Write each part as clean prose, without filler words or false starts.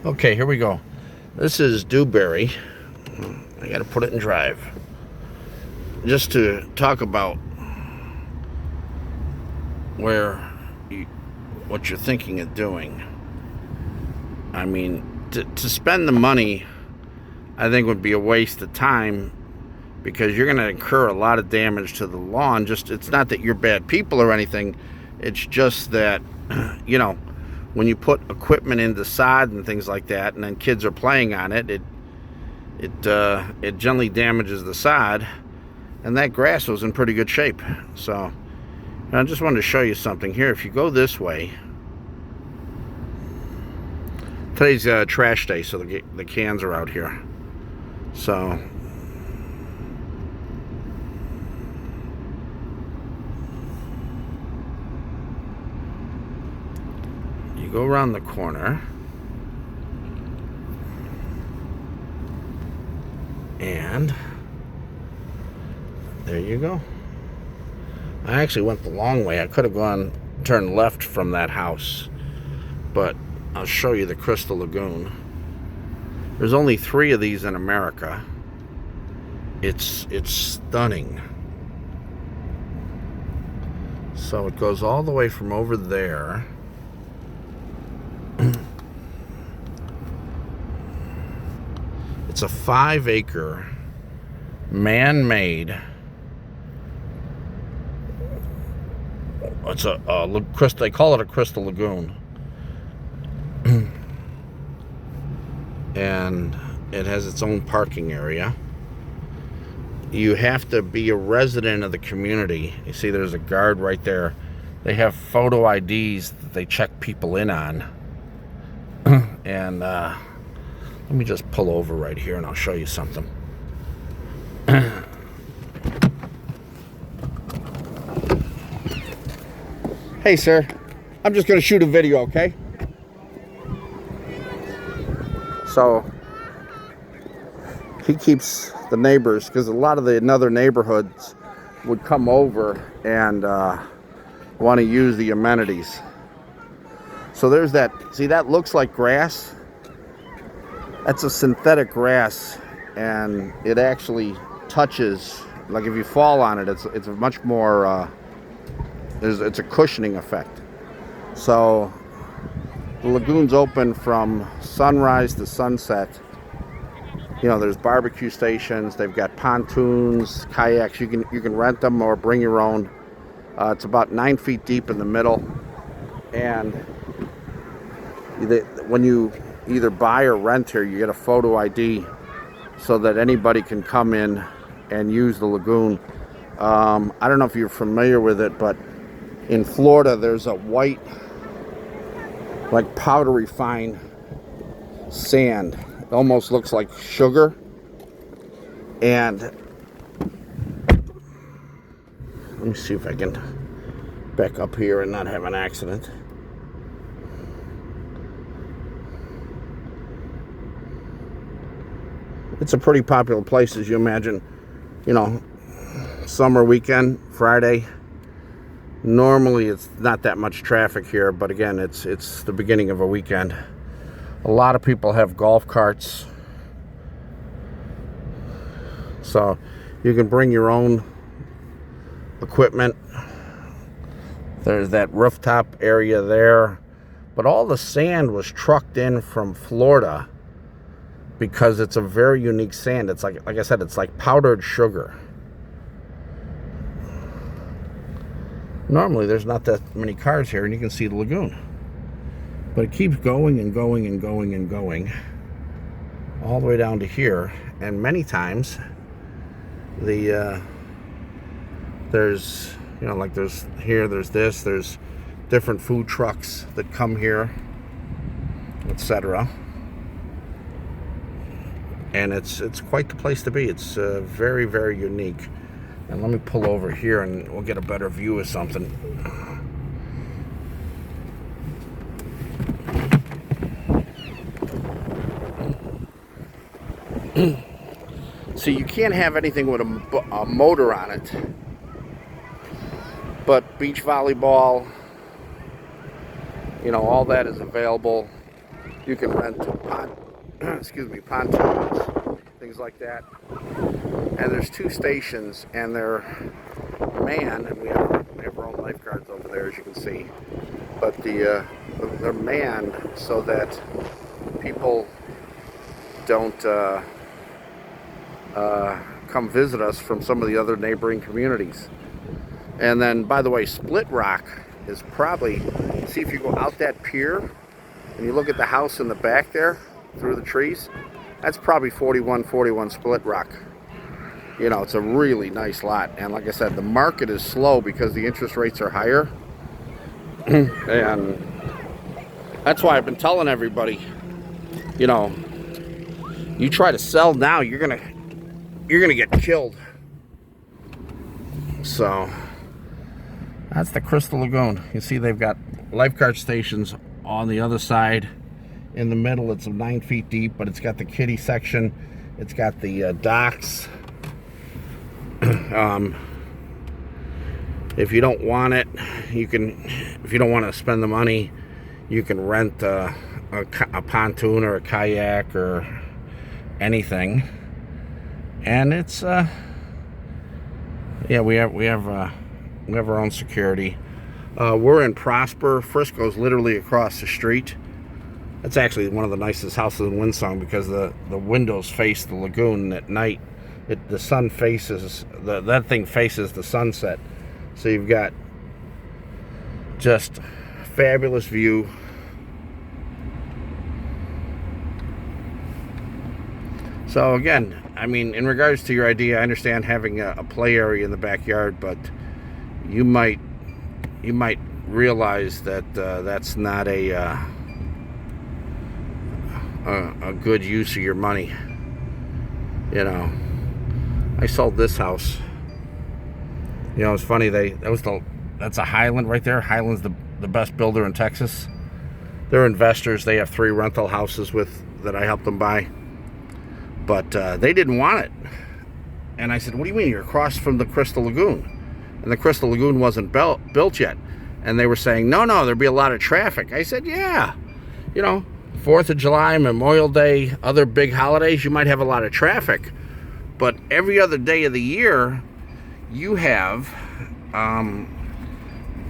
Okay, here we go. This is Dewberry. I gotta put it in drive. Just to talk about where you, what you're thinking of doing. I mean, to spend the money, I think would be a waste of time because you're gonna incur a lot of damage to the lawn. It's not that you're bad people or anything. It's just that, you know, when you put equipment in the sod and things like that, and then kids are playing on it, it generally damages the sod, and that grass was in pretty good shape. So I just wanted to show you something here. If you go this way, today's trash day, so the cans are out here. So you go around the corner, and there you go. I actually went the long way. I could have turned left from that house, but I'll show you the Crystal Lagoon. There's only 3 of these in America. It's stunning. So it goes all the way from over there. It's a 5-acre man-made. It's they call it a Crystal Lagoon. And it has its own parking area. You have to be a resident of the community. You see there's a guard right there. They have photo IDs that they check people in on. And let me just pull over right here and I'll show you something. Hey, sir. I'm just going to shoot a video, okay? So he keeps the neighbors, because a lot of the other neighborhoods would come over and want to use the amenities. So there's that. See, that looks like grass. That's a synthetic grass, and it actually touches. Like if you fall on it, it's a much more. It's a cushioning effect. So the lagoon's open from sunrise to sunset. You know, there's barbecue stations. They've got pontoons, kayaks. You can rent them or bring your own. It's about 9 feet deep in the middle, and when you either buy or rent here, you get a photo ID so that anybody can come in and use the lagoon. I don't know if you're familiar with it, but in Florida, there's a white, like powdery fine sand. It almost looks like sugar. And let me see if I can back up here and not have an accident. It's a pretty popular place, as you imagine. You know, summer weekend, Friday. Normally it's not that much traffic here, but again, it's the beginning of a weekend. A lot of people have golf carts, so you can bring your own equipment. There's that rooftop area there, but all the sand was trucked in from Florida because it's a very unique sand. It's like I said, it's like powdered sugar. Normally there's not that many cars here, and you can see the lagoon. But it keeps going and going and going and going all the way down to here. And many times there's, you know, like there's different food trucks that come here, etc. And it's quite the place to be. It's very, very unique. And let me pull over here and we'll get a better view of something. See, you can't have anything with a motor on it. But beach volleyball, you know, all that is available. You can rent pontoons, things like that. And there's 2 stations, and they're manned, and we have our own lifeguards over there, as you can see. But they're manned so that people don't come visit us from some of the other neighboring communities. And then, by the way, Split Rock is probably, see if you go out that pier and you look at the house in the back there through the trees, that's probably 4141 Split Rock. You know, it's a really nice lot. And like I said, the market is slow because the interest rates are higher. And that's why I've been telling everybody, you know, you try to sell now, you're gonna get killed. So that's the Crystal Lagoon. You see they've got lifeguard stations on the other side. In the middle, it's 9 feet deep, but it's got the kiddie section. It's got the docks. If you don't want it, you can. If you don't want to spend the money, you can rent a pontoon or a kayak or anything. And it's yeah, we have our own security. We're in Prosper. Frisco's literally across the street. That's actually one of the nicest houses in Windsong because the windows face the lagoon. At night, the sun faces that thing faces the sunset. So you've got just fabulous view. So again, I mean, in regards to your idea, I understand having a play area in the backyard, but you might realize that that's not a good use of your money. You know, I sold this house. You know, it's funny, that's a Highland right there. Highland's the best builder in Texas. They're investors. They have 3 rental houses that I helped them buy. But they didn't want it. And I said, what do you mean? You're across from the Crystal Lagoon. And the Crystal Lagoon wasn't built yet. And they were saying, no, there'd be a lot of traffic. I said, yeah. You know, 4th of July, Memorial Day, other big holidays, you might have a lot of traffic. But every other day of the year, you have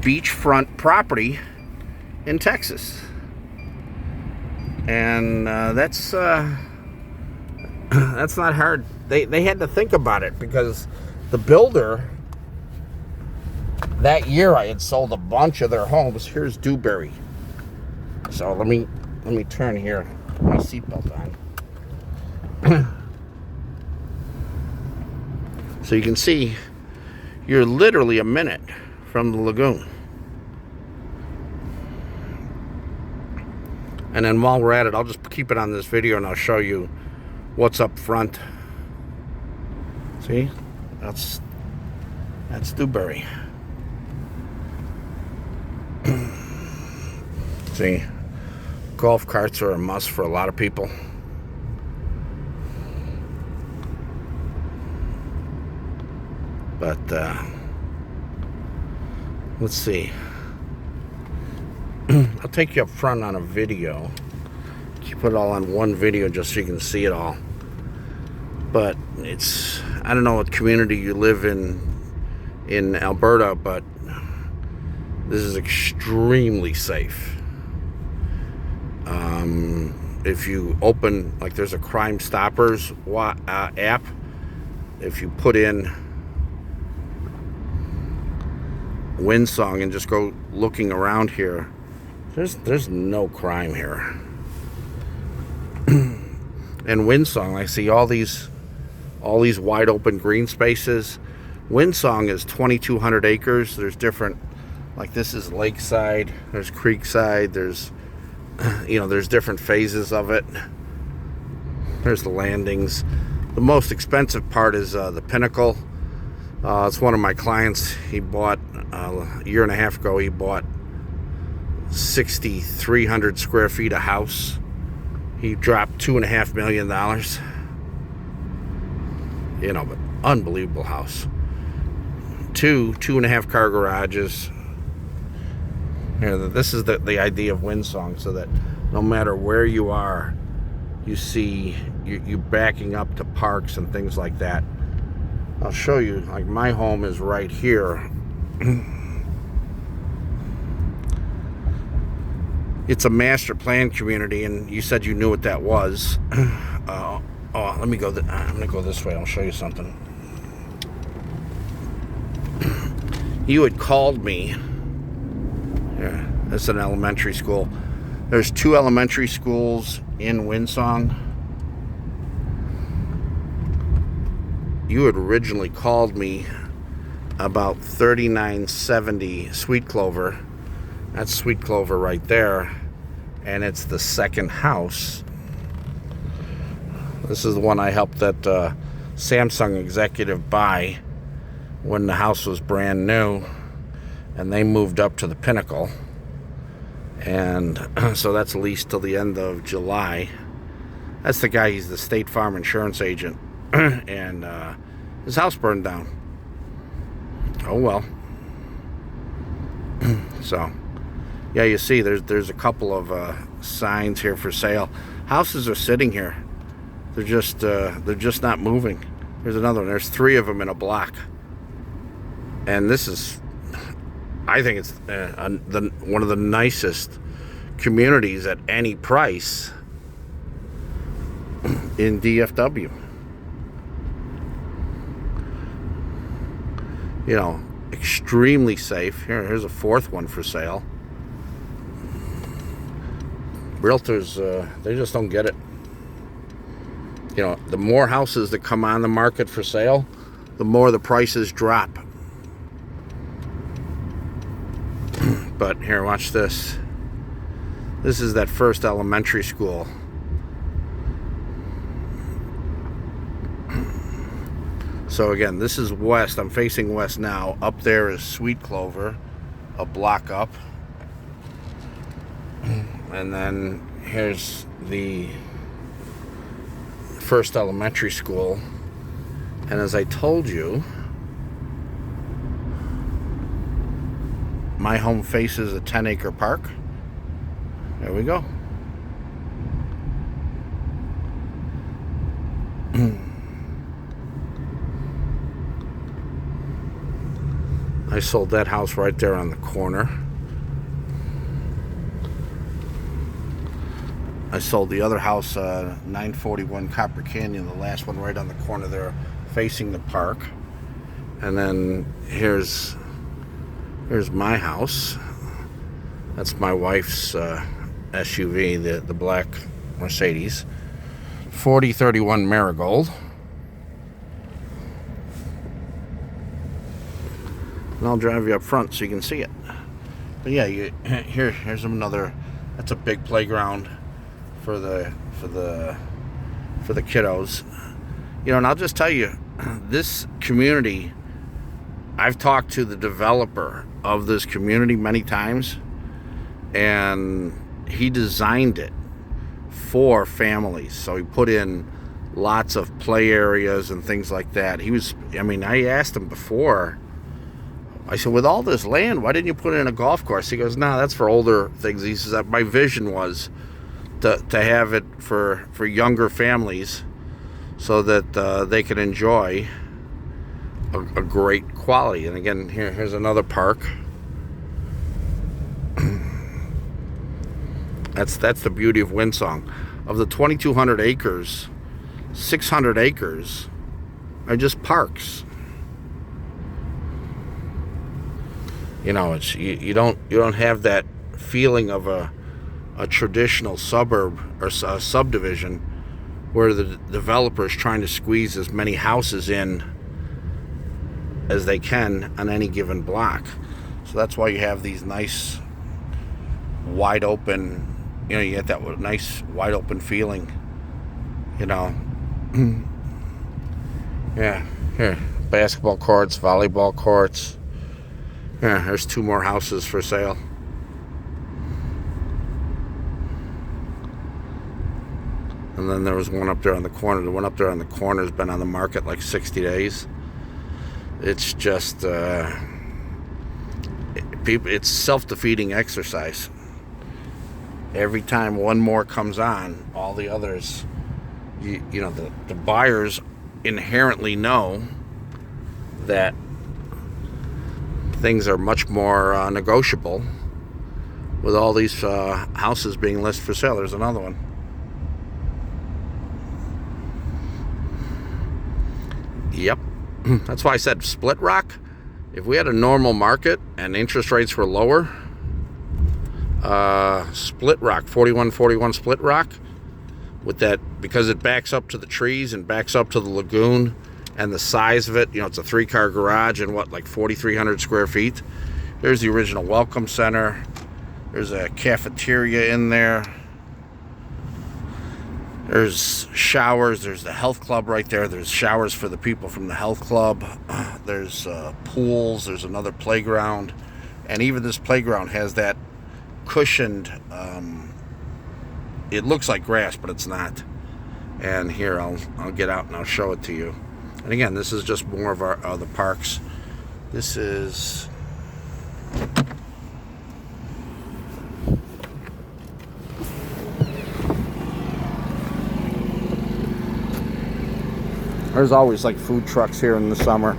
beachfront property in Texas. And that's not hard. They had to think about it because the builder, that year I had sold a bunch of their homes. Here's Dewberry. So let me turn here. Put my seatbelt on. So you can see you're literally a minute from the lagoon. And then while we're at it, I'll just keep it on this video and I'll show you what's up front. See? That's Dewberry. See? Golf carts are a must for a lot of people. But let's see. I'll take you up front on a video. You put it all on one video just so you can see it all. But it's, I don't know what community you live in Alberta, but this is extremely safe. If you open, like there's a Crime Stoppers app, if you put in Windsong and just go looking around here, there's no crime here. And Windsong, I see all these wide open green spaces. Windsong is 2,200 acres. There's different, like this is lakeside, there's creekside, there's there's different phases of it. There's the landings. The most expensive part is the Pinnacle. It's one of my clients. He bought a year and a half ago. He bought 6,300 square feet of house. He dropped $2.5 million. You know, but unbelievable house. 2.5 car garages. You know, this is the idea of Windsong, so that No matter where you are, you see you backing up to parks and things like that. I'll show you, like my home is right here. It's a master plan community, and you said you knew what that was. Let me go. I'm going to go this way. I'll show you something. You had called me. Yeah, this is an elementary school. There's 2 elementary schools in Windsong. You had originally called me about 3970 Sweet Clover. That's Sweet Clover right there. And it's the second house. This is the one I helped that Samsung executive buy when the house was brand new. And they moved up to the Pinnacle. And so that's leased till the end of July. That's the guy, he's the State Farm insurance agent. And his house burned down. Oh well. So, yeah, you see there's a couple of signs here for sale. Houses are sitting here. They're just not moving. There's another one. There's 3 of them in a block. And this is, I think it's one of the nicest communities at any price in DFW. You know, extremely safe. Here's a 4th one for sale. Realtors, they just don't get it. You know, the more houses that come on the market for sale, the more the prices drop. But here, watch this. This is that first elementary school. So again, this is west. I'm facing west now. Up there is Sweet Clover, a block up. And then here's the first elementary school. And as I told you, my home faces a 10-acre park. There we go. I sold that house right there on the corner. I sold the other house, 941 Copper Canyon, the last one right on the corner there, facing the park. And then here's my house. That's my wife's SUV, the black Mercedes. 4031 Marigold. And I'll drive you up front so you can see it. But yeah, here's another. That's a big playground for the kiddos. You know, and I'll just tell you, this community, I've talked to the developer of this community many times, and he designed it for families. So he put in lots of play areas and things like that. I asked him before, I said, with all this land, why didn't you put in a golf course? He goes, no, that's for older things. He says that my vision was to have it for younger families so that they could enjoy a great quality. And again, here's another park. That's the beauty of Windsong. Of the 2,200 acres, 600 acres are just parks. You know, it's you don't have that feeling of a traditional suburb or a subdivision where the developer is trying to squeeze as many houses in as they can on any given block. So that's why you have these nice wide open, you know, you get that nice wide open feeling, you know. Yeah, here, basketball courts, volleyball courts. Yeah, there's 2 more houses for sale. And then there was one up there on the corner. The one up there on the corner has been on the market like 60 days. It's just, it's self-defeating exercise. Every time one more comes on, all the others, you know, the buyers inherently know that things are much more negotiable with all these houses being listed for sale. There's another one. Yep. That's why I said Split Rock. If we had a normal market and interest rates were lower, Split Rock, 4141 Split Rock, with that, because it backs up to the trees and backs up to the lagoon, and the size of it, you know, it's a 3-car garage and what, like 4,300 square feet. There's the original Welcome Center. There's a cafeteria in there. There's showers. There's the health club right there. There's showers for the people from the health club. There's pools. There's another playground. And even this playground has that cushioned, it looks like grass, but it's not. And here, I'll get out and I'll show it to you. And again, this is just more of our the parks. This is... There's always like food trucks here in the summer,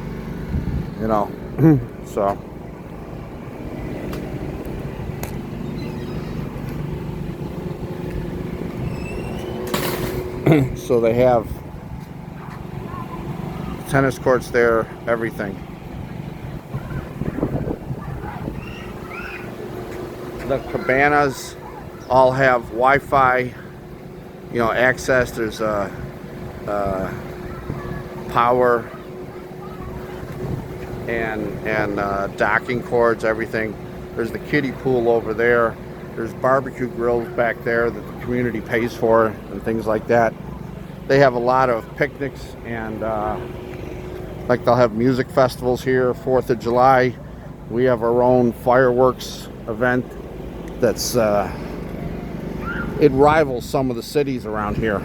you know, so. So they have tennis courts there, everything. The cabanas all have Wi-Fi, you know, access. There's power and docking cords, everything. There's the kiddie pool over there. There's barbecue grills back there that the community pays for and things like that. They have a lot of picnics and like they'll have music festivals here, 4th of July. We have our own fireworks event that's it rivals some of the cities around here,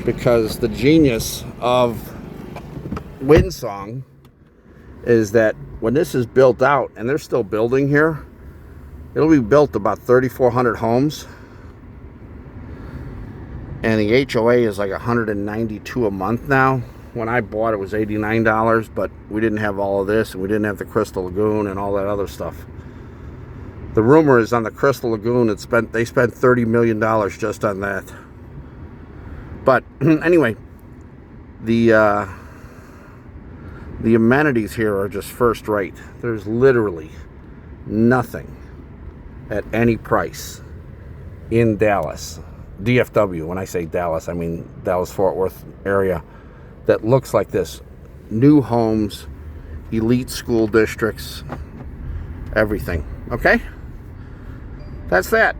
because the genius of Windsong is that when this is built out, and they're still building here, it'll be built about 3,400 homes, and the HOA is like $192 a month now. When I bought it was $89, but we didn't have all of this, and we didn't have the Crystal Lagoon and all that other stuff. The rumor is on the Crystal Lagoon, they spent $30 million just on that. But anyway, the amenities here are just first rate. There's literally nothing at any price in Dallas, DFW. When I say Dallas, I mean Dallas-Fort Worth area, that looks like this. New homes, elite school districts, everything. Okay? That's that.